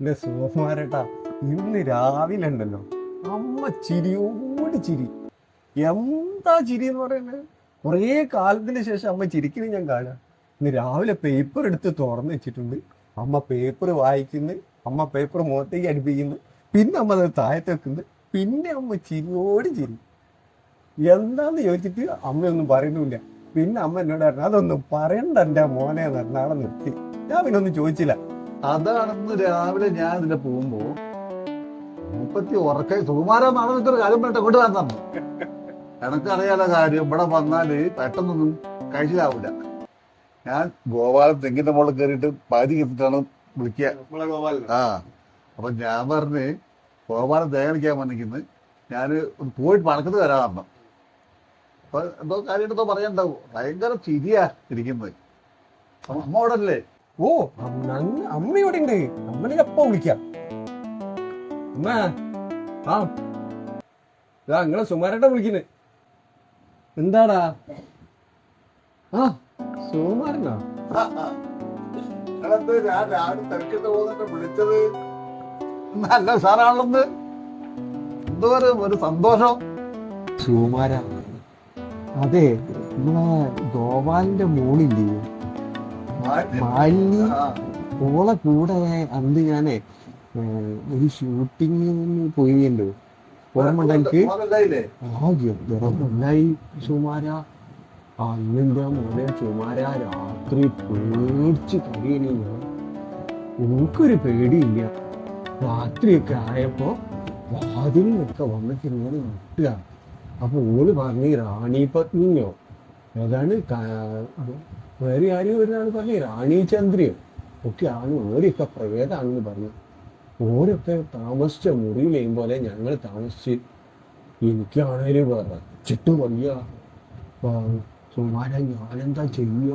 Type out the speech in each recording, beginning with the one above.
എന്റെ സുകുമാരേട്ടാ, ഇന്ന് രാവിലെ ഉണ്ടല്ലോ അമ്മ ചിരിയോട് ചിരി. എന്താ ചിരി എന്ന് പറയുന്നത്? കുറേ കാലത്തിന് ശേഷം അമ്മ ചിരിക്കുന്നത് ഞാൻ കാണാം. ഇന്ന് രാവിലെ പേപ്പർ എടുത്ത് തുറന്ന് വെച്ചിട്ടുണ്ട്. അമ്മ പേപ്പർ വായിക്കുന്നു, അമ്മ പേപ്പർ മുഖത്തേക്ക് അടുപ്പിക്കുന്നു, പിന്നെ അമ്മ അത് താഴത്ത് വെക്കുന്നു, പിന്നെ അമ്മ ചിരിയോട് ചിരി. എന്താന്ന് ചോദിച്ചിട്ട് അമ്മയൊന്നും പറയുന്നില്ല. പിന്നെ അമ്മ എന്നോട് പറഞ്ഞു, അതൊന്നും പറയണ്ട എന്റെ മോനെ എന്ന് പറഞ്ഞ ആളെ നിർത്തി. ഞാൻ പിന്നെ ഒന്നും ചോദിച്ചില്ല. അതാണെന്ന് രാവിലെ ഞാൻ ഇതിന്റെ പോകുമ്പോ മുപ്പത്തി ഉറക്ക സുകുമാരനാണ് നിനക്കൊരു കാര്യം പറഞ്ഞിട്ട് കൊണ്ട് വന്നു. എനക്കറിയാലോ കാര്യം, ഇവിടെ വന്നാല് പെട്ടെന്നൊന്നും കഴിച്ചിലാവൂല. ഞാൻ ഗോപാലൻ തെങ്ങിന്റെ മുകളിൽ കയറിയിട്ട് പകുതി കിട്ടിട്ടാണ് വിളിക്കുക. ആ അപ്പൊ ഞാൻ പറഞ്ഞ് ഗോപാലൻ തേങ്ങ കളിക്കാൻ വന്നിരിക്കുന്നത്, ഞാന് പോയിട്ട് പണക്കത്ത് വരാൻ പറഞ്ഞു. അപ്പൊ എന്തോ കാര്യം എന്തോ പറയാണ്ടാവും. ഭയങ്കര ചിരിയാ ഇരിക്കുന്നത്. അമ്മ അവിടെ അല്ലേ? ഓ, അമ്മ ഇവിടെ ഉണ്ട്. അമ്മനെ എപ്പോ വിളിക്കാം. അമ്മ, ആ ഇതാ നിങ്ങളെ സുമാരേട്ട വിളിക്കുന്നത്. എന്താടാ? ആ സുമാരനാ? ഞാൻ രാവിലെ തിരക്കിട്ട് പോകുന്നുണ്ട് വിളിച്ചത്. നല്ല സാറാണെന്ന് എന്തോ ഒരു സന്തോഷം. സുമാര, അതെ, നമ്മളെ ഗോപാലിന്റെ മോളില്ലേ മാലിനി, ഓളെ കൂടെ അന്ന് ഞാനേ ഒരു ഷൂട്ടിങ്ങിന് പോയിണ്ടോ, ഓർമ്മ എനിക്ക്? ആയി സുമാര. അന്നെന്താ മോനെ സുമാര, രാത്രി പേടിച്ച് കഴിയണ ഞാൻ. എനിക്കൊരു പേടിയില്ല. രാത്രിയൊക്കെ ആയപ്പോ വാതിലിനൊക്കെ വന്നിട്ട് ഇങ്ങനെ മുട്ടുക. അപ്പൊ ഓള് പറഞ്ഞ് റാണി പത്മിനിയോ ഏതാണ്, വേറെ ആരും ഒരാൾ പറഞ്ഞു റാണി ചന്ദ്രയോ ഒക്കെ ആണ്, ഓരൊക്കെ പ്രേതാണെന്ന് പറഞ്ഞു. ഓരൊക്കെ താമസിച്ച മുറിയിലേയും പോലെ ഞങ്ങൾ താമസിച്ച്. എനിക്കാണേലും വച്ചിട്ട് വയ്യ. സുമാര, ഞാനെന്താ ചെയ്യുക?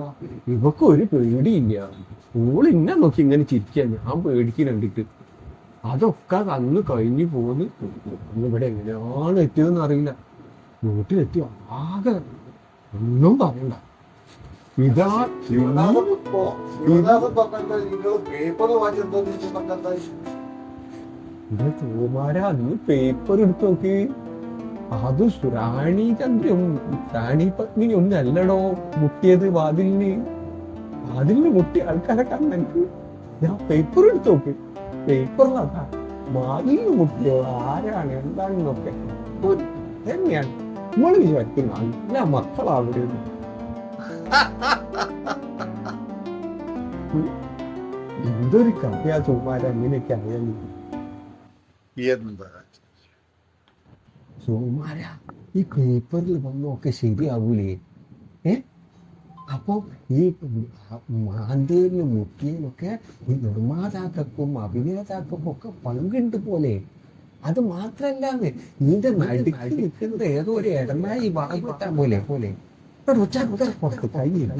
ഇവക്ക് ഒരു പേടിയില്ല. ഓള് ഇന്നെ നോക്കി ഇങ്ങനെ ചിരിക്കുക, ഞാൻ പേടിക്കുന്നുണ്ടിട്ട്. അതൊക്കെ അന്ന് കഴിഞ്ഞു പോന്ന്. അന്ന് ഇവിടെ എങ്ങനെയാണ് എത്തിയതെന്ന് അറിയില്ല. വീട്ടിലെത്തി ആകെ ഒന്നും പറയണ്ട. ഇതാ പേപ്പർ സുകുമാര, നീ പേപ്പർ എടുത്ത് നോക്കി. അത് റാണി ചന്ദ്രയും റാണി പത്മിനി ഒന്നും അല്ലടോ മുട്ടിയത്. വാതിലിന് മുട്ടിയ ആൾക്കാരെ കാണാൻ എനിക്ക്. ഞാൻ പേപ്പർ എടുത്ത് നോക്കി. പേപ്പറിലതാ വാതിലിന് മുട്ടിയോ ആരാണ് എന്താണെന്നൊക്കെ തന്നെയാണ് നമ്മൾ വിചാരിക്കുന്നു. നല്ല മക്കളാവിടെ. എന്തൊരു കഥയാ സുകുമാര, അങ്ങനെയൊക്കെ അറിയാൻ. സുകുമാര, ഈ പേപ്പറിൽ വന്നൊക്കെ ശരിയാവൂലേ? അപ്പൊ ഈ മാന്തേരിലും മുക്കിയതിലൊക്കെ ഈ നിർമ്മാതാക്കൾക്കും അഭിനേതാക്കൾക്കും ഒക്കെ പങ്കുണ്ട് പോലെ. അത് മാത്രല്ലാന്ന് ഇതിന്റെ നടുക്ക് നിൽക്കുന്നത് ഏതോ ഒരു ഇടനായി വാങ്ങിട്ടാ പോലെ പോലെ. കൈ ഇല്ല.